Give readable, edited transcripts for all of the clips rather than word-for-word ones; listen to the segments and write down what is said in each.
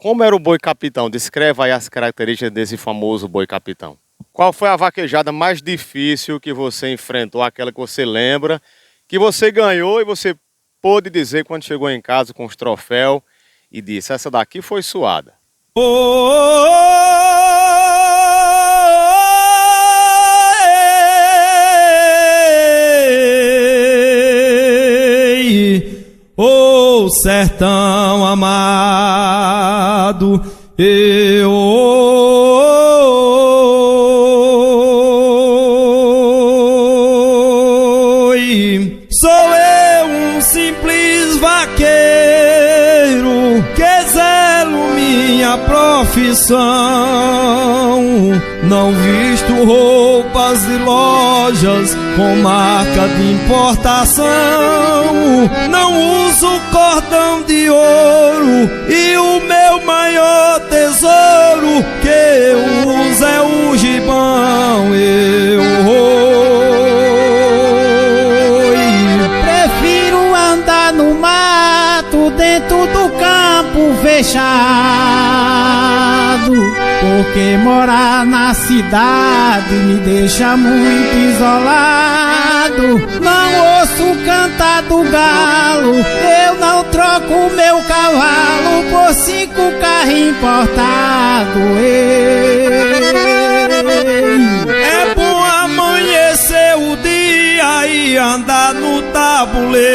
Como era o boi capitão? Descreva aí as características desse famoso boi capitão. Qual foi a vaquejada mais difícil que você enfrentou, aquela que você lembra, que você ganhou e você pôde dizer quando chegou em casa com os troféus e disse, essa daqui foi suada? Ô sertão amado, sou eu um simples vaqueiro que zelo minha profissão. Não visto roupas de lojas com marca de importação. Não uso cordão de ouro e o meu maior tesouro que eu uso é o gibão. Prefiro andar no mato dentro do campo fechado, porque morar na cidade me deixa muito isolado. Não ouço cantar do galo, eu não troco meu cavalo por 5 carros importados. É bom amanhecer o dia e andar no tabuleiro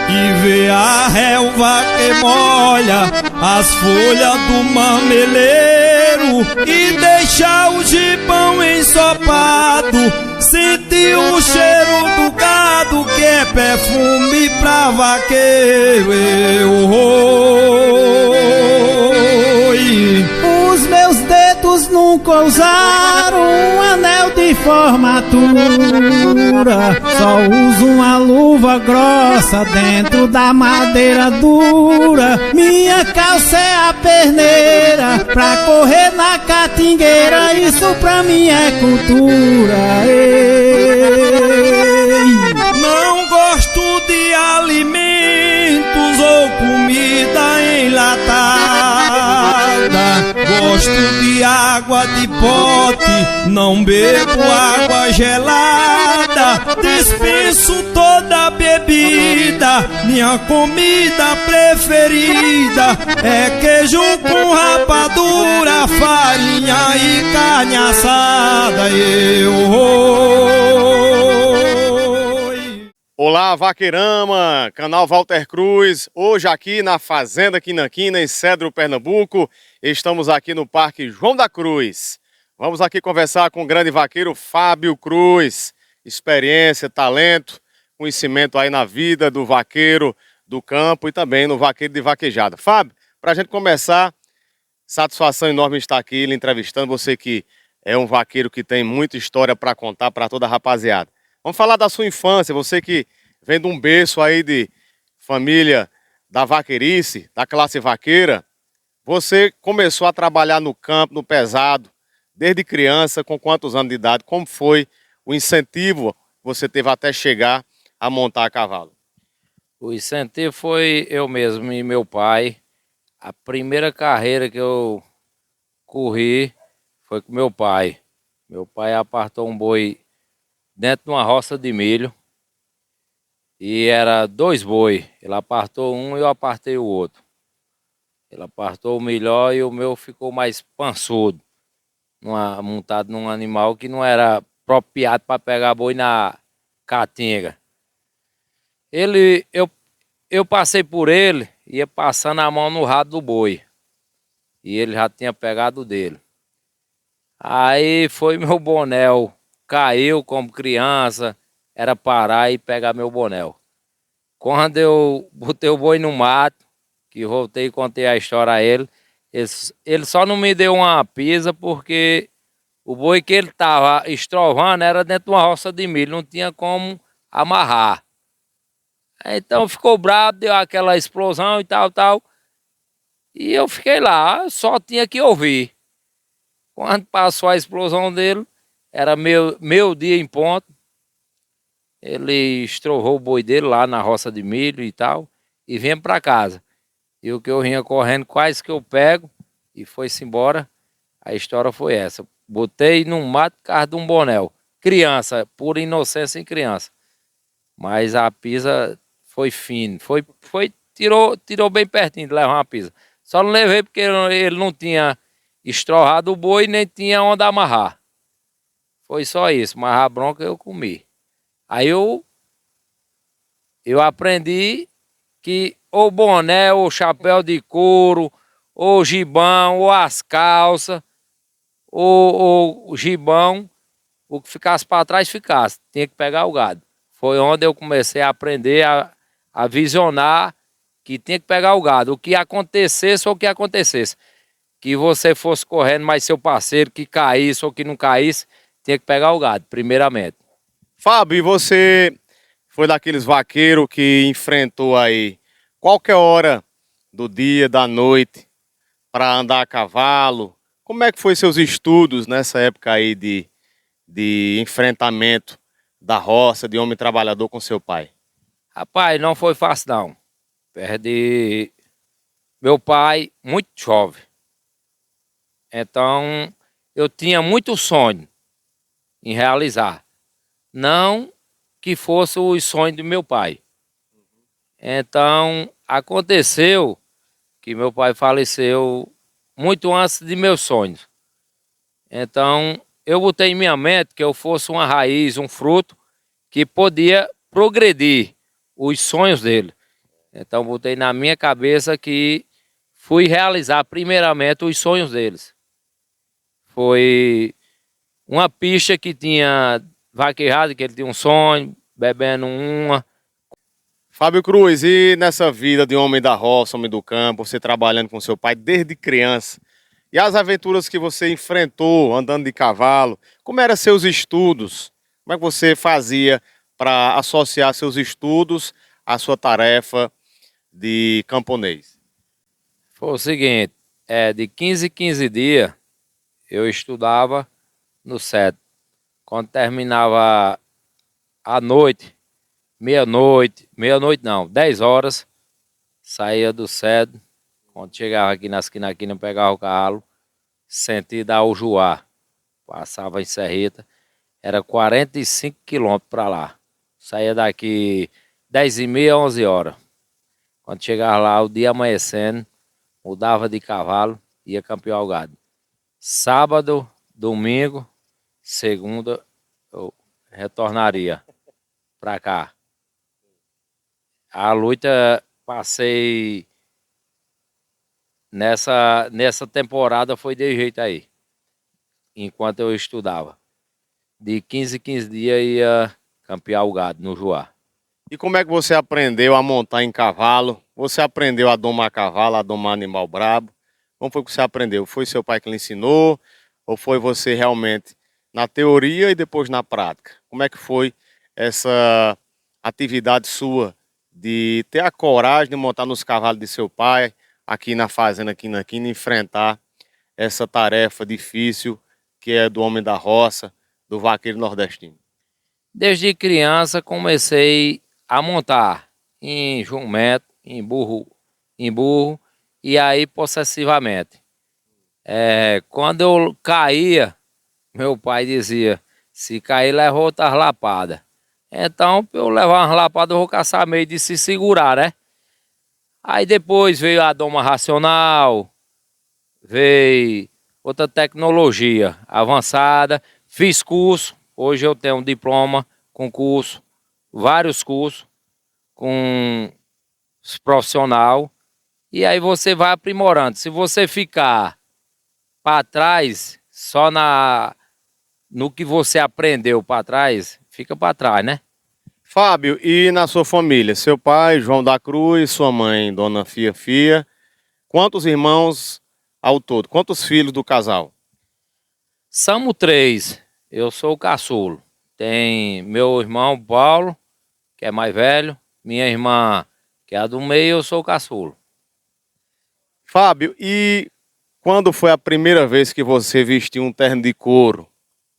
e ver a relva que molha as folhas do mameleiro e deixar o gibão ensopado, sentir o cheiro do gado que é perfume pra vaqueiro. Os meus dedos nunca usaram um anel de formatura, só uso uma luva grossa dentro da madeira dura. Minha calça é a perneira pra correr na catingueira, isso pra mim é cultura. Não gosto de alimentos ou comida enlatada, gosto de água de pote, não bebo água gelada, dispenso toda bebida, minha comida preferida é queijo com rapadura, farinha e carne assada. Olá, vaqueirama, canal Walter Cruz, hoje aqui na Fazenda Quinaquina, em Cedro, Pernambuco, estamos aqui no Parque João da Cruz. Vamos aqui conversar com o grande vaqueiro Fábio Cruz, experiência, talento, conhecimento aí na vida do vaqueiro do campo e também no vaqueiro de vaquejada. Fábio, para a gente começar, satisfação enorme estar aqui lhe entrevistando, você que é um vaqueiro que tem muita história para contar para toda a rapaziada. Vamos falar da sua infância, você que vem de um berço aí de família da vaqueirice, da classe vaqueira. Você começou a trabalhar no campo, no pesado, desde criança, com quantos anos de idade? Como foi o incentivo que você teve até chegar a montar a cavalo? O incentivo foi eu mesmo e meu pai. A primeira carreira que eu corri foi com meu pai. Meu pai apartou um boi dentro de uma roça de milho e era 2 boi. Ele apartou um e eu apartei o outro. Ele apartou o melhor e o meu ficou mais pançudo, montado num animal que não era apropriado para pegar boi na caatinga. Eu passei por ele, ia passando a mão no rabo do boi e ele já tinha pegado o dele. Aí foi meu bonel. Caiu como criança, era parar e pegar meu bonel. Quando eu botei o boi no mato, que voltei e contei a história a ele, ele só não me deu uma pisa porque o boi que ele estava estrovando era dentro de uma roça de milho, não tinha como amarrar. Então ficou bravo, deu aquela explosão e tal. E eu fiquei lá, só tinha que ouvir. Quando passou a explosão dele, era meu dia em ponto. Ele estrovou o boi dele lá na roça de milho e tal, e vinha para casa. E o que eu vinha correndo, quase que eu pego e foi-se embora. A história foi essa. Botei no mato por causa de um bonel. Criança, pura inocência em criança. Mas a pisa foi fino. Tirou bem pertinho de levar uma pisa. Só não levei porque ele não tinha estrorrado o boi nem tinha onde amarrar. Foi só isso, mas a bronca eu comi. Aí eu aprendi que ou boné, ou chapéu de couro, ou gibão, ou as calças, ou o gibão, o que ficasse para trás ficasse. Tinha que pegar o gado. Foi onde eu comecei a aprender a visionar que tinha que pegar o gado. O que acontecesse ou o que acontecesse. Que você fosse correndo, mas seu parceiro que caísse ou que não caísse, tinha que pegar o gado, primeiramente. Fábio, e você foi daqueles vaqueiros que enfrentou aí qualquer hora do dia, da noite, para andar a cavalo? Como é que foi seus estudos nessa época aí de enfrentamento da roça, de homem trabalhador com seu pai? Rapaz, não foi fácil não. Perdi meu pai muito jovem. Então, eu tinha muito sonho em realizar. Não que fosse o sonho do meu pai. Então, aconteceu que meu pai faleceu muito antes de meus sonhos. Então, eu botei em minha mente que eu fosse uma raiz, um fruto que podia progredir os sonhos dele. Então, botei na minha cabeça que fui realizar primeiramente os sonhos deles. Foi uma pista que tinha vaquejado, que ele tinha um sonho, bebendo uma. Fábio Cruz, e nessa vida de homem da roça, homem do campo, você trabalhando com seu pai desde criança, e as aventuras que você enfrentou andando de cavalo, como eram seus estudos? Como é que você fazia para associar seus estudos à sua tarefa de camponês? Foi o seguinte, de 15 em 15 dias eu estudava no SED. Quando terminava a noite, meia-noite não, 10 horas, saía do SED. Quando chegava aqui na esquina, aqui não pegava o cavalo, sentido a Ujuá, passava em Serreta, era 45 quilômetros para lá. Saía daqui 10h30, 11 horas. Quando chegava lá, o dia amanhecendo, mudava de cavalo, ia campear o gado. Sábado, domingo, segunda, eu retornaria para cá. A luta passei nessa temporada foi de jeito aí, enquanto eu estudava. De 15 em 15 dias ia campear o gado no Juá. E como é que você aprendeu a montar em cavalo? Você aprendeu a domar cavalo, a domar animal brabo? Como foi que você aprendeu? Foi seu pai que lhe ensinou? Ou foi você realmente na teoria e depois na prática? Como é que foi essa atividade sua de ter a coragem de montar nos cavalos de seu pai, aqui na fazenda, aqui na quina, enfrentar essa tarefa difícil que é do homem da roça, do vaqueiro nordestino? Desde criança comecei a montar em jumento, em burro e aí possessivamente. Quando eu caía, meu pai dizia, se cair leva outras lapadas. Então, para eu levar umas lapadas, eu vou caçar meio de se segurar, né? Aí depois veio a doma racional, veio outra tecnologia avançada, fiz curso, hoje eu tenho um diploma com curso, vários cursos com os profissional, e aí você vai aprimorando. Se você ficar para trás, só no que você aprendeu para trás, fica para trás, né? Fábio, e na sua família? Seu pai, João da Cruz, sua mãe, Dona Fia. Quantos irmãos ao todo? Quantos filhos do casal? Somos 3, eu sou o caçulo. Tem meu irmão Paulo, que é mais velho, minha irmã, que é a do meio, eu sou o caçulo. Fábio, e quando foi a primeira vez que você vestiu um terno de couro?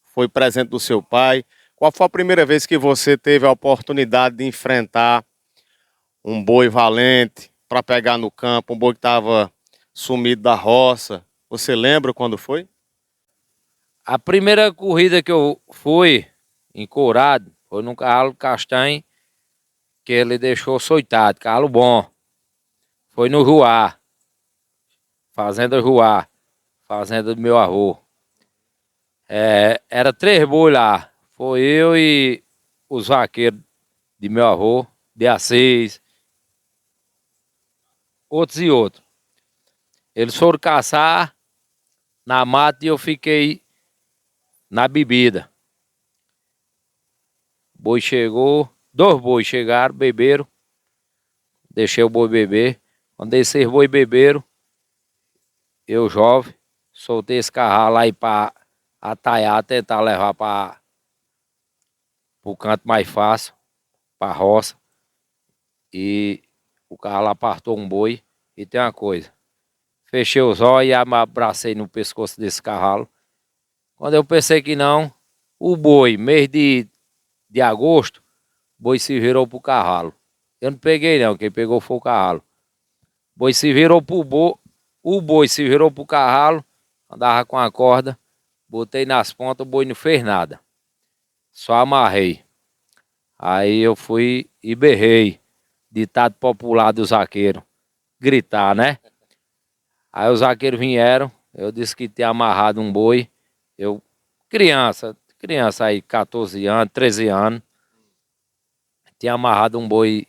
Foi presente do seu pai? Qual foi a primeira vez que você teve a oportunidade de enfrentar um boi valente, para pegar no campo, um boi que estava sumido da roça. Você lembra quando foi? A primeira corrida que eu fui encorado foi num cavalo castanho que ele deixou soitado, cavalo bom. Foi no Ruá, fazenda Ruá, fazenda do meu avô. Era 3 boi lá. Foi eu e os vaqueiros de meu avô, de Assis, outros e outros. Eles foram caçar na mata e eu fiquei na bebida. O boi chegou, 2 bois chegaram, beberam, deixei o boi beber. Quando esses boi beberam, eu jovem, soltei esse cavalo aí para ataiar, tentar levar para o canto mais fácil, para a roça. E o cavalo apartou um boi. E tem uma coisa, fechei os olhos e abracei no pescoço desse cavalo. Quando eu pensei que não, o boi, mês de agosto, o boi se virou pro cavalo. Eu não peguei não, quem pegou foi o cavalo. O boi se virou pro boi, o boi se virou pro cavalo, andava com a corda, botei nas pontas, o boi não fez nada. Só amarrei. Aí eu fui e berrei, ditado popular dos vaqueiros, gritar, né? Aí os vaqueiros vieram, eu disse que tinha amarrado um boi. Eu, criança aí, 14 anos, 13 anos, tinha amarrado um boi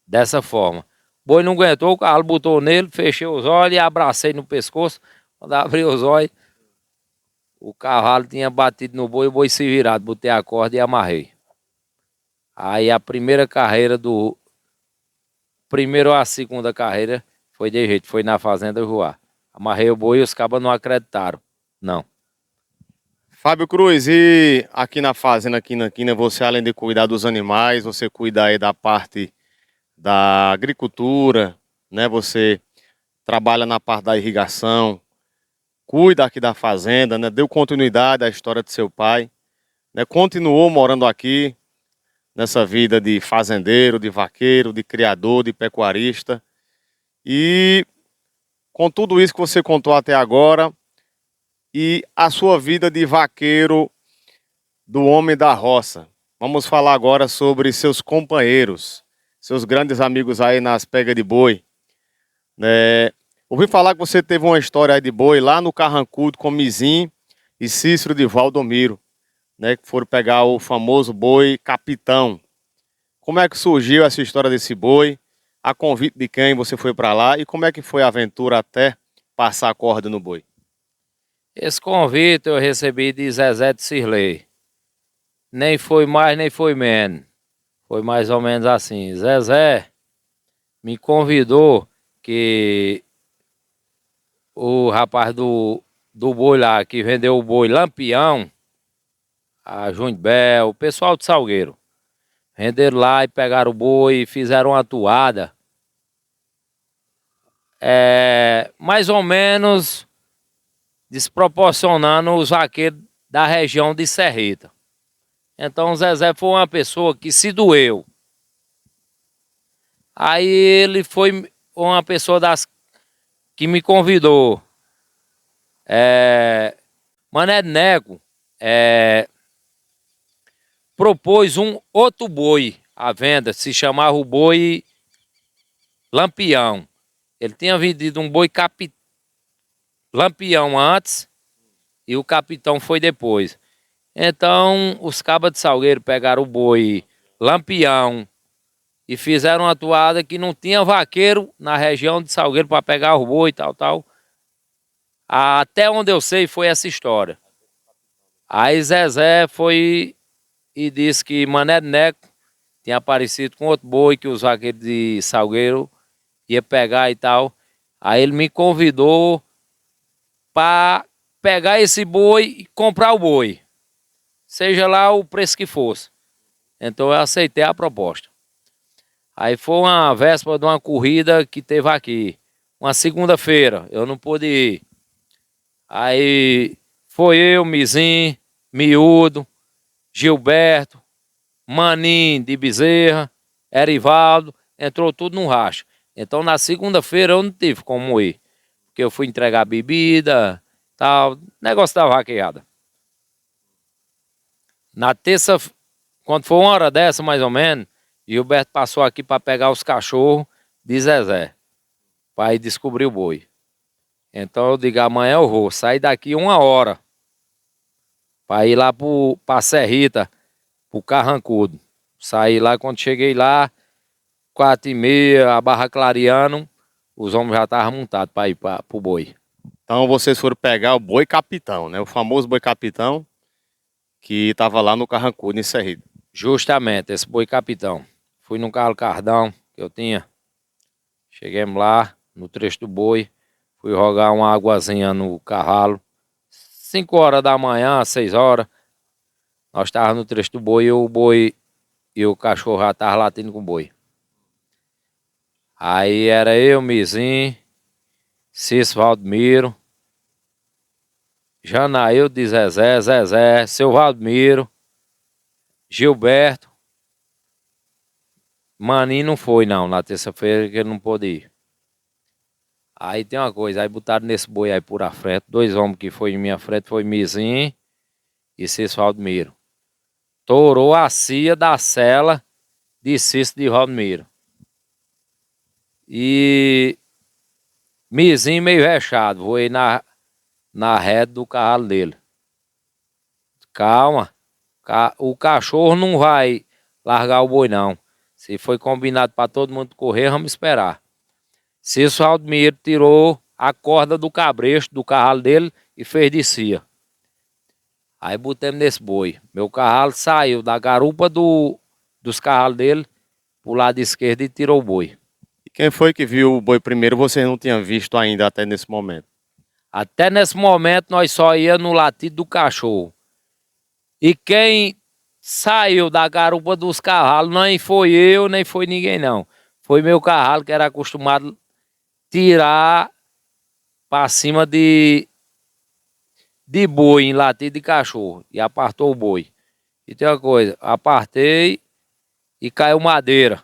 dessa forma. O boi não aguentou, o cavalo botou nele, fechei os olhos e abracei no pescoço. Quando abri os olhos, o cavalo tinha batido no boi, o boi se virado, botei a corda e amarrei. Aí a primeira carreira primeiro ou a segunda carreira foi de jeito, foi na fazenda Ruá. Amarrei o boi e os cabas não acreditaram, não. Fábio Cruz, e aqui na fazenda Quina, você além de cuidar dos animais, você cuida aí da parte da agricultura, né? Você trabalha na parte da irrigação, cuida aqui da fazenda, né? Deu continuidade à história de seu pai, né? Continuou morando aqui nessa vida de fazendeiro, de vaqueiro, de criador, de pecuarista. E com tudo isso que você contou até agora e a sua vida de vaqueiro do homem da roça, vamos falar agora sobre seus companheiros, seus grandes amigos aí nas pegas de boi, né? Ouvi falar que você teve uma história aí de boi lá no Carrancudo com Mizim e Cícero de Valdomiro, né? Que foram pegar o famoso boi Capitão. Como é que surgiu essa história desse boi? A convite de quem você foi para lá e como é que foi a aventura até passar a corda no boi? Esse convite eu recebi de Zezé de Cirlei. Nem foi mais, nem foi menos. Foi mais ou menos assim. Zezé me convidou que o rapaz do boi lá, que vendeu o boi Lampião, a Júnior Bel, o pessoal de Salgueiro, venderam lá e pegaram o boi e fizeram uma toada. Mais ou menos desproporcionando os vaqueiros da região de Serrita. Então o Zezé foi uma pessoa que se doeu. Aí ele foi uma pessoa que me convidou. Mané de Nego propôs um outro boi à venda, se chamava o boi Lampião. Ele tinha vendido um boi Lampião antes e o Capitão foi depois. Então os cabas de Salgueiro pegaram o boi Lampião e fizeram uma toada que não tinha vaqueiro na região de Salgueiro para pegar o boi e tal. Até onde eu sei foi essa história. Aí Zezé foi e disse que Mané de Neco tinha aparecido com outro boi que os vaqueiros de Salgueiro ia pegar e tal. Aí ele me convidou para pegar esse boi e comprar o boi, seja lá o preço que fosse. Então eu aceitei a proposta. Aí foi uma véspera de uma corrida que teve aqui, uma segunda-feira, eu não pude ir. Aí foi eu, Mizim, Miúdo, Gilberto, Manim de Bezerra, Erivaldo, entrou tudo no racha. Então na segunda-feira eu não tive como ir, porque eu fui entregar bebida, tal, negócio da vaqueada. Na terça, quando foi uma hora dessa mais ou menos, Gilberto passou aqui para pegar os cachorros de Zezé, para ir descobrir o boi. Então eu digo, amanhã eu vou sair daqui 1 hora, para ir lá para Serrita, pro Carrancudo. Saí lá, quando cheguei lá, 4h30, a barra clareando, os homens já estavam montados para ir pro boi. Então vocês foram pegar o boi capitão, né? O famoso boi capitão que estava lá no Carrancudo, em Serrita. Justamente, esse boi capitão. Fui no carro cardão que eu tinha. Chegamos lá, no trecho do boi. Fui rogar uma águazinha no cavalo. 5 horas da manhã, 6 horas. Nós estávamos no trecho do boi e o cachorro já estava latindo com o boi. Aí era eu, Mizinho, Cício Valdemiro, Janail de Zezé, Zezé, seu Valdemiro, Gilberto. Maninho não foi não, na terça-feira que ele não pôde ir. Aí tem uma coisa, aí botaram nesse boi aí por a frente, 2 homens que foi em minha frente, foi Mizinho e Cício Valdemiro. Torou a cia da cela de Cício de Valdemiro. E Mizinho meio rechado, voei na rede do cavalo dele. Calma, o cachorro não vai largar o boi não. Se foi combinado para todo mundo correr, vamos esperar. Cício Valdemiro tirou a corda do cabresto do cavalo dele e fez de cia. Aí botamos nesse boi. Meu cavalo saiu da garupa dos cavalos dele pro lado esquerdo e tirou o boi. E quem foi que viu o boi primeiro, vocês não tinham visto ainda até nesse momento? Até nesse momento nós só ia no latido do cachorro. E quem saiu da garupa dos cavalos nem foi eu, nem foi ninguém não. Foi meu cavalo que era acostumado a tirar para cima de boi em latido de cachorro. E apartou o boi. E tem uma coisa, apartei e caiu madeira.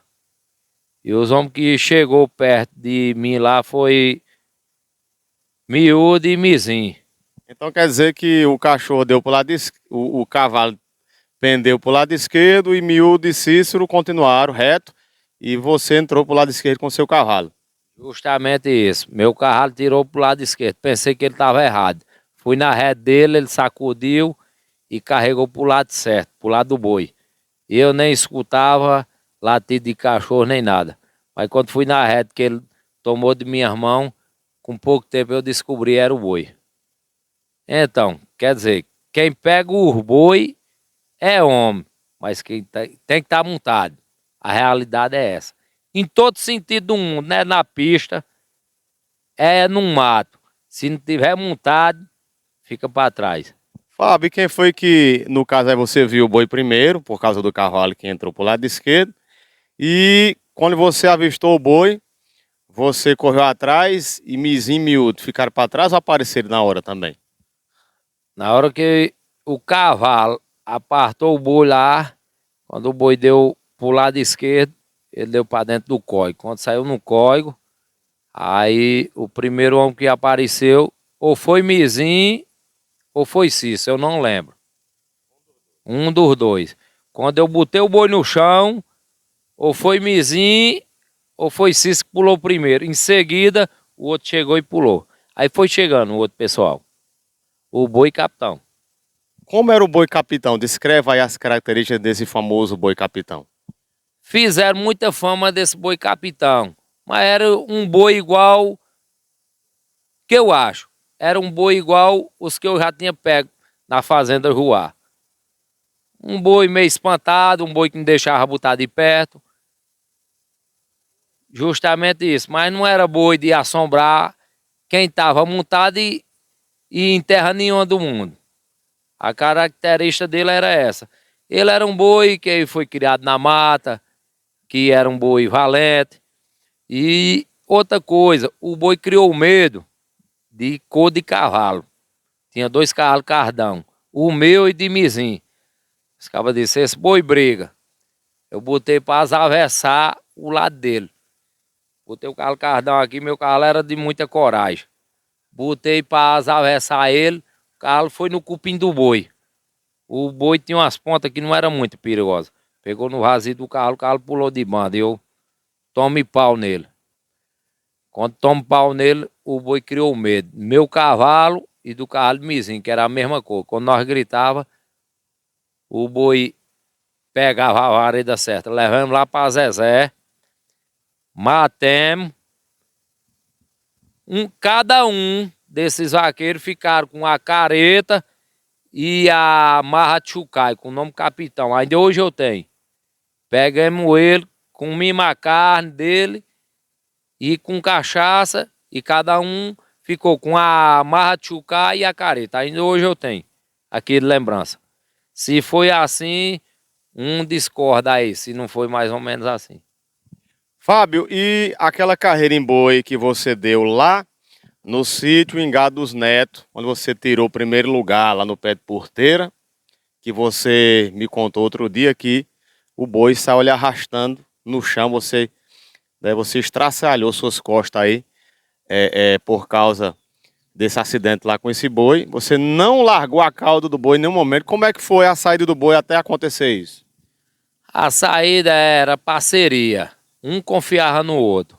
E os homens que chegou perto de mim lá foi Miúdo e Mizinho. Então quer dizer que o cachorro deu pro lado o cavalo pendeu pro lado esquerdo e Miúdo e Cícero continuaram reto e você entrou pro lado esquerdo com seu cavalo. Justamente isso. Meu cavalo tirou pro lado esquerdo. Pensei que ele estava errado. Fui na rede dele, ele sacudiu e carregou pro lado certo, pro lado do boi. E eu nem escutava latido de cachorro nem nada. Mas quando fui na rede que ele tomou de minhas mãos, com pouco tempo eu descobri era o boi. Então, quer dizer, quem pega o boi é homem, mas quem tem que estar montado. A realidade é essa. Em todo sentido do mundo, né? Na pista, é no mato. Se não tiver montado, fica para trás. Fábio, e quem foi que, no caso aí você viu o boi primeiro, por causa do cavalo que entrou pro lado esquerdo, e quando você avistou o boi, você correu atrás e Mizinho e Miúdo ficaram para trás ou apareceram na hora também? Na hora que o cavalo apartou o boi lá, quando o boi deu pro lado esquerdo, ele deu para dentro do córrego. Quando saiu no córrego, aí o primeiro homem que apareceu, ou foi Mizinho, ou foi Cício, eu não lembro. Um dos dois. Quando eu botei o boi no chão, ou foi Mizinho, ou foi Cício que pulou primeiro. Em seguida, o outro chegou e pulou. Aí foi chegando o outro pessoal. O boi capitão. Como era o boi capitão? Descreva aí as características desse famoso boi capitão. Fizeram muita fama desse boi capitão, mas era um boi igual que eu acho. Era um boi igual os que eu já tinha pego na fazenda Ruá. Um boi meio espantado, um boi que não deixava botar de perto. Justamente isso, mas não era boi de assombrar quem estava montado e em terra nenhuma do mundo. A característica dele era essa. Ele era um boi que foi criado na mata, que era um boi valente. E outra coisa, o boi criou medo de cor de cavalo. Tinha 2 cavalos cardão, o meu e de Mizinho. Os cabas disseram, esse boi briga. Eu botei para atravessar o lado dele. Botei o cavalo cardão aqui, meu cavalo era de muita coragem. Botei para atravessar ele, o cavalo foi no cupim do boi. O boi tinha umas pontas que não era muito perigosas. Pegou no vazio do cavalo, o cavalo pulou de banda e eu tome pau nele. Quando tomo pau nele, o boi criou medo. Meu cavalo e do cavalo do vizinho, que era a mesma cor. Quando nós gritava, o boi pegava a vareda certa. Levamos lá para Zezé, matemos. Cada um desses vaqueiros ficaram com a careta e a marra de chucai, com o nome capitão. Ainda hoje eu tenho. Pegamos ele, comimos a carne dele e com cachaça, e cada um ficou com a marra de chucai e a careta. Ainda hoje eu tenho aqui de lembrança. Se foi assim, um discorda aí, se não foi mais ou menos assim. Fábio, e aquela carreira em boi que você deu lá no sítio Engado dos Netos, onde você tirou o primeiro lugar lá no pé de porteira, que você me contou outro dia que o boi saiu lhe arrastando no chão, você estraçalhou suas costas aí por causa desse acidente lá com esse boi. Você não largou a cauda do boi em nenhum momento. Como é que foi a saída do boi até acontecer isso? A saída era parceria, um confiava no outro.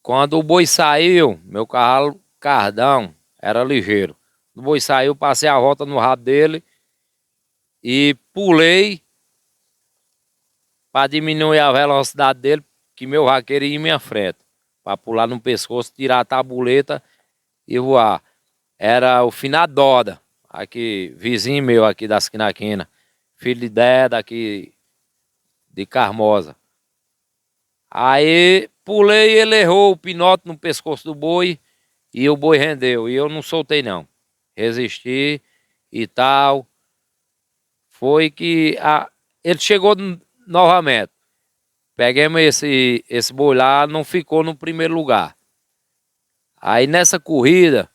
Quando o boi saiu, meu cavalo cardão era ligeiro. O boi saiu, passei a volta no rabo dele e pulei para diminuir a velocidade dele, que meu vaqueiro ia em minha frente, para pular no pescoço, tirar a tabuleta e voar. Era o finado Doda, aqui, vizinho meu aqui das Quinaquina, filho de Dé daqui de Carmosa. Aí pulei e ele errou o pinote no pescoço do boi e o boi rendeu. E eu não soltei não. Resisti e tal. Foi que ele chegou novamente. Pegamos esse boi lá, não ficou no primeiro lugar. Aí nessa corrida,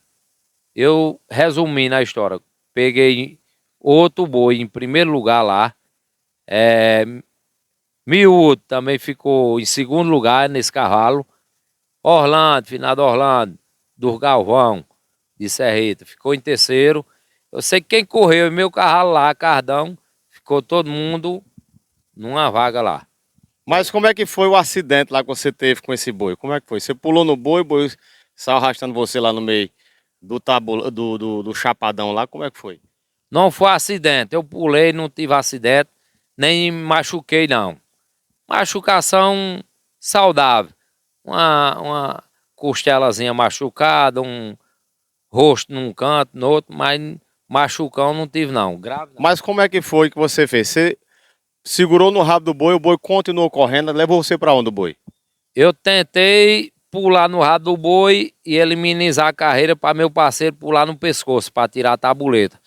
eu resumi na história. Peguei outro boi em primeiro lugar lá. Miúdo também ficou em segundo lugar nesse cavalo. Orlando, finado Orlando, do Galvão, de Serreta, ficou em terceiro. Eu sei que quem correu em meu cavalo lá, Cardão, ficou todo mundo numa vaga lá. Mas como é que foi o acidente lá que você teve com esse boi? Como é que foi? Você pulou no boi, o boi saiu arrastando você lá no meio do chapadão lá, como é que foi? Não foi acidente, eu pulei, não tive acidente, nem me machuquei não. Machucação saudável, uma costelazinha machucada, um rosto num canto, no outro, mas machucão não tive não, grave não. Mas como é que foi que você fez? Você segurou no rabo do boi, o boi continuou correndo, levou você para onde o boi? Eu tentei pular no rabo do boi e eliminizar a carreira para meu parceiro pular no pescoço, para tirar a tabuleta.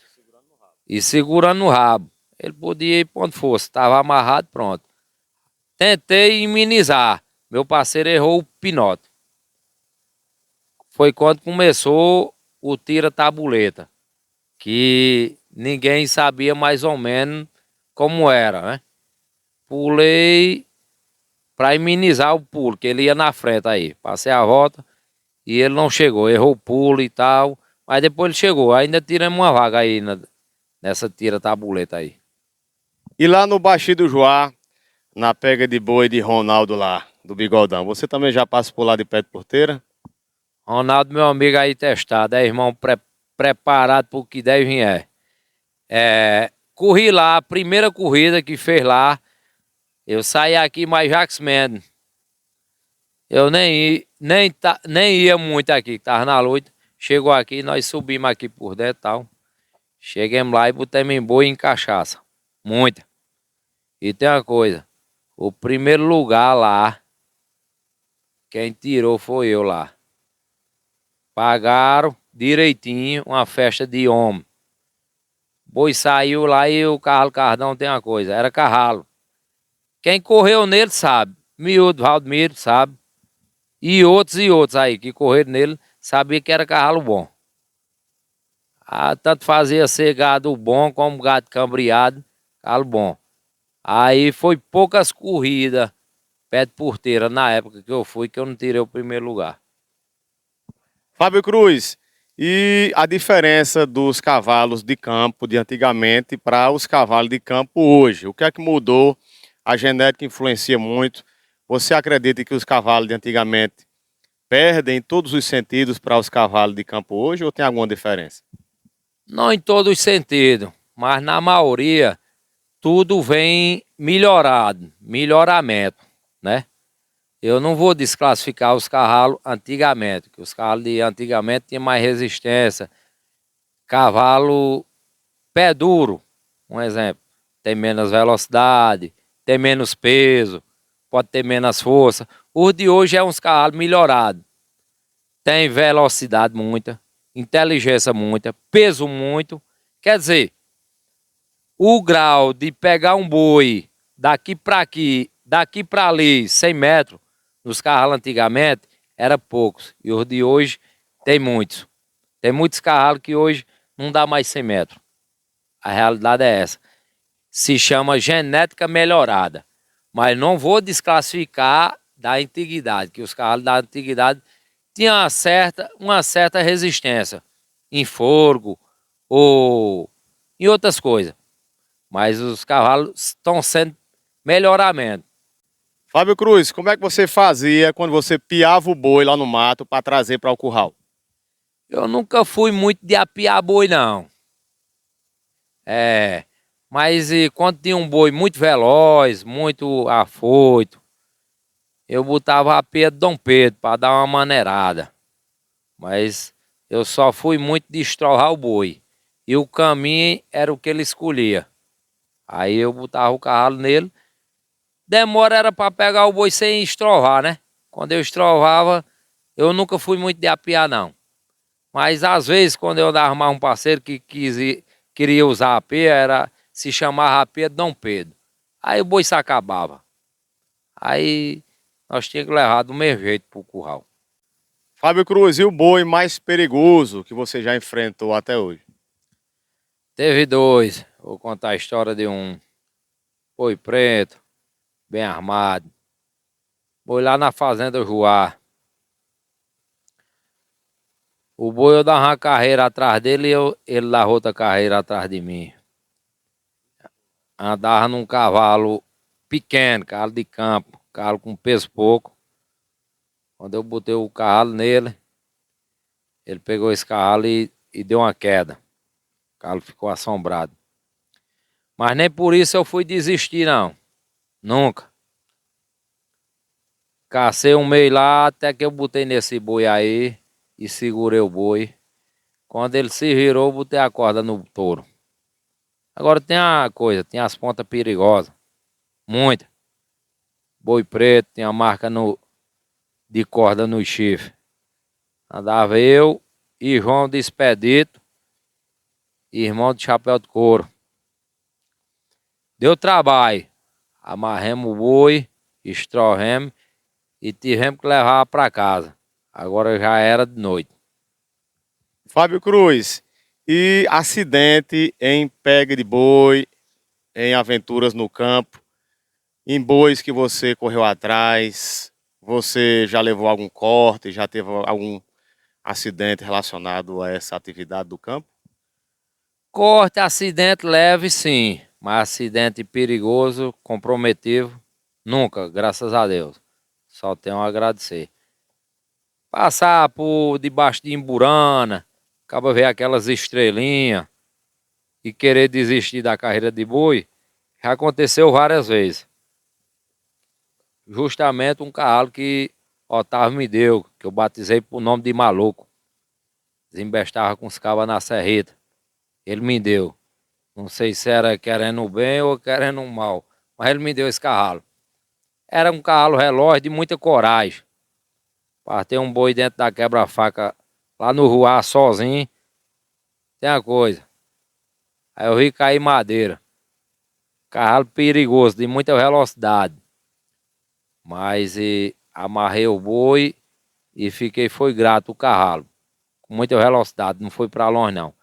E segurando no rabo. Ele podia ir para onde fosse, estava amarrado, pronto. Tentei imunizar. Meu parceiro errou o pinote. Foi quando começou o tira-tabuleta, que ninguém sabia mais ou menos como era, né? Pulei para imunizar o pulo, que ele ia na frente aí. Passei a volta e ele não chegou, errou o pulo e tal. Mas depois ele chegou, ainda tiramos uma vaga aí nessa tira-tabuleta aí. E lá no Baixio do Joá, na pega de boi de Ronaldo lá, do Bigodão, você também já passa por lá de pé de porteira? Ronaldo, meu amigo aí testado, irmão preparado para o que deve vier. Corri lá, a primeira corrida que fez lá, eu saí aqui mais Jacques Mendes. Eu nem ia muito aqui, que tava na luta. Chegou aqui, nós subimos aqui por dentro e tal. Chegamos lá e botamos em boi e em cachaça. Muita. E tem uma coisa, o primeiro lugar lá, quem tirou foi eu lá. Pagaram direitinho uma festa de homem. Boi saiu lá e o cavalo Cardão tem uma coisa, era cavalo. Quem correu nele sabe, Miúdo Valdemiro sabe, e outros aí que correram nele, sabia que era cavalo bom. Tanto fazia ser gado bom como gado cambriado, cavalo bom. Aí foi poucas corridas pé de porteira na época que eu fui, que eu não tirei o primeiro lugar. Fábio Cruz, e a diferença dos cavalos de campo de antigamente para os cavalos de campo hoje? O que é que mudou? A genética influencia muito. Você acredita que os cavalos de antigamente perdem todos os sentidos para os cavalos de campo hoje ou tem alguma diferença? Não em todos os sentidos, mas na maioria tudo vem melhorado, melhoramento, né? Eu não vou desclassificar os cavalos antigamente, que os cavalos de antigamente tinham mais resistência. Cavalo pé duro, um exemplo, tem menos velocidade, tem menos peso, pode ter menos força. Os de hoje é uns cavalos melhorados. Tem velocidade muita, inteligência muita, peso muito. Quer dizer, o grau de pegar um boi daqui para aqui, daqui para ali, 100 metros, nos cavalos antigamente, era poucos. E os de hoje tem muitos. Tem muitos cavalos que hoje não dá mais 100 metros. A realidade é essa. Se chama genética melhorada. Mas não vou desclassificar da antiguidade, que os cavalos da antiguidade tinham uma certa resistência em forgo ou em outras coisas. Mas os cavalos estão sendo melhoramento. Fábio Cruz, como é que você fazia quando você piava o boi lá no mato para trazer para o curral? Eu nunca fui muito de apiar boi, não. Mas quando tinha um boi muito veloz, muito afoito, eu botava a pia de Dom Pedro para dar uma maneirada. Mas eu só fui muito de estrolar o boi. E o caminho era o que ele escolhia. Aí eu botava o cavalo nele. Demora era para pegar o boi sem estrovar, né? Quando eu estrovava, eu nunca fui muito de apiar, não. Mas às vezes, quando eu dava mais um parceiro que queria usar a pia, se chamava a pia de Dom Pedro. Aí o boi se acabava. Aí nós tínhamos que levar do mesmo jeito pro curral. Fábio Cruz, e o boi mais perigoso que você já enfrentou até hoje? Teve dois. Vou contar a história de um boi preto, bem armado. Boi lá na fazenda Juá. O boi eu dava uma carreira atrás dele e ele dava outra carreira atrás de mim. Andava num cavalo pequeno, cavalo de campo, cavalo com peso pouco. Quando eu botei o cavalo nele, ele pegou esse cavalo e deu uma queda. O cavalo ficou assombrado. Mas nem por isso eu fui desistir, não. Nunca. Cacei um meio lá até que eu botei nesse boi aí e segurei o boi. Quando ele se virou, eu botei a corda no touro. Agora tem a coisa, tem as pontas perigosas. Muita. Boi preto, tem a marca de corda no chifre. Andava eu e João de Expedito, irmão de chapéu de couro. Deu trabalho. Amarremos o boi, estrorremos e tivemos que levar para casa. Agora já era de noite. Fábio Cruz, e acidente em pega de boi, em aventuras no campo, em bois que você correu atrás, você já levou algum corte, já teve algum acidente relacionado a essa atividade do campo? Corte, acidente leve, sim. Mas acidente perigoso, comprometido, nunca, graças a Deus. Só tenho a agradecer. Passar por debaixo de Imburana, acaba ver aquelas estrelinhas e querer desistir da carreira de boi, já aconteceu várias vezes. Justamente um cavalo que Otávio me deu, que eu batizei por nome de Maluco. Desembestava com os cabas na serreta. Ele me deu. Não sei se era querendo o bem ou querendo o mal, mas ele me deu esse cavalo. Era um cavalo relógio de muita coragem. Partei um boi dentro da quebra-faca lá no Ruá sozinho. Tem uma coisa. Aí eu vi cair madeira. Cavalo perigoso, de muita velocidade. Mas amarrei o boi e foi grato o cavalo. Com muita velocidade, não foi para longe não.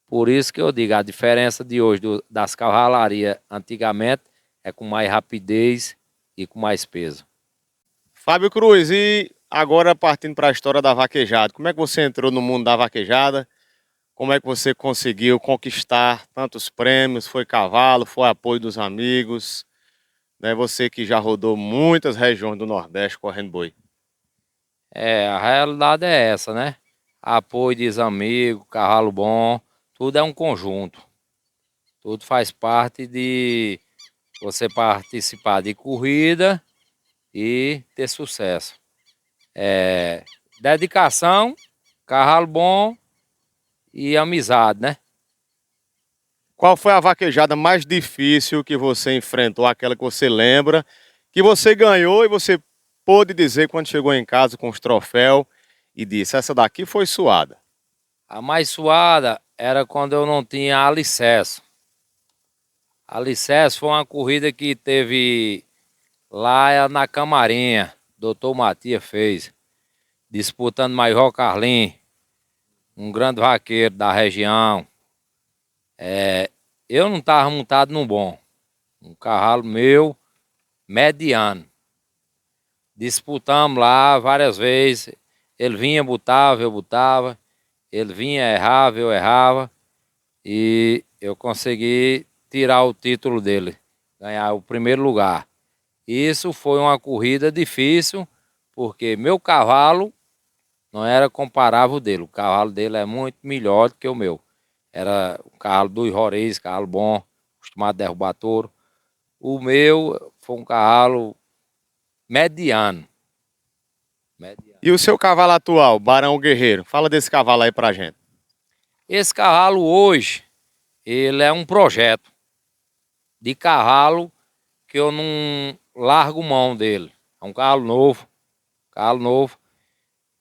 Por isso que eu digo, a diferença de hoje das cavalarias antigamente é com mais rapidez e com mais peso. Fábio Cruz, e agora partindo para a história da vaquejada, como é que você entrou no mundo da vaquejada? Como é que você conseguiu conquistar tantos prêmios? Foi cavalo, foi apoio dos amigos, né? Você que já rodou muitas regiões do Nordeste correndo boi. A realidade é essa, né? Apoio dos amigos, cavalo bom, tudo é um conjunto. Tudo faz parte de você participar de corrida e ter sucesso. Dedicação, cavalo bom e amizade, né? Qual foi a vaquejada mais difícil que você enfrentou, aquela que você lembra, que você ganhou e você pôde dizer quando chegou em casa com os troféus e disse, essa daqui foi suada? A mais suada era quando eu não tinha alicerce. Alicerce foi uma corrida que teve lá na Camarinha, doutor Matias fez, disputando Major Carlim, um grande vaqueiro da região. Eu não estava montado no bom, um cavalo meu, mediano. Disputamos lá várias vezes, ele vinha, botava, eu botava, ele vinha, errava, eu errava, e eu consegui tirar o título dele, ganhar o primeiro lugar. Isso foi uma corrida difícil, porque meu cavalo não era comparável dele. O cavalo dele é muito melhor do que o meu. Era um cavalo dos Roriz, cavalo bom, acostumado a derrubar touro. O meu foi um cavalo mediano. E o seu cavalo atual, Barão Guerreiro? Fala desse cavalo aí pra gente. Esse cavalo hoje, ele é um projeto de cavalo que eu não largo mão dele. É um cavalo novo, cavalo novo.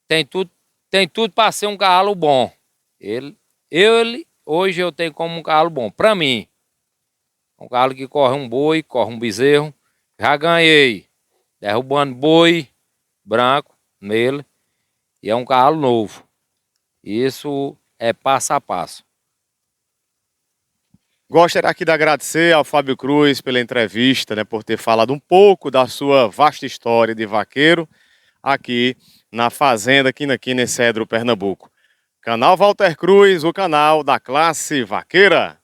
Tem tudo para ser um cavalo bom. Ele hoje eu tenho como um cavalo bom. Para mim, um cavalo que corre um boi, corre um bezerro. Já ganhei derrubando boi branco nele. E é um cavalo novo. Isso é passo a passo. Gostaria aqui de agradecer ao Fábio Cruz pela entrevista, né, por ter falado um pouco da sua vasta história de vaqueiro aqui na Fazenda Quina Quina em Cedro, Pernambuco. Canal Walter Cruz, o canal da classe vaqueira.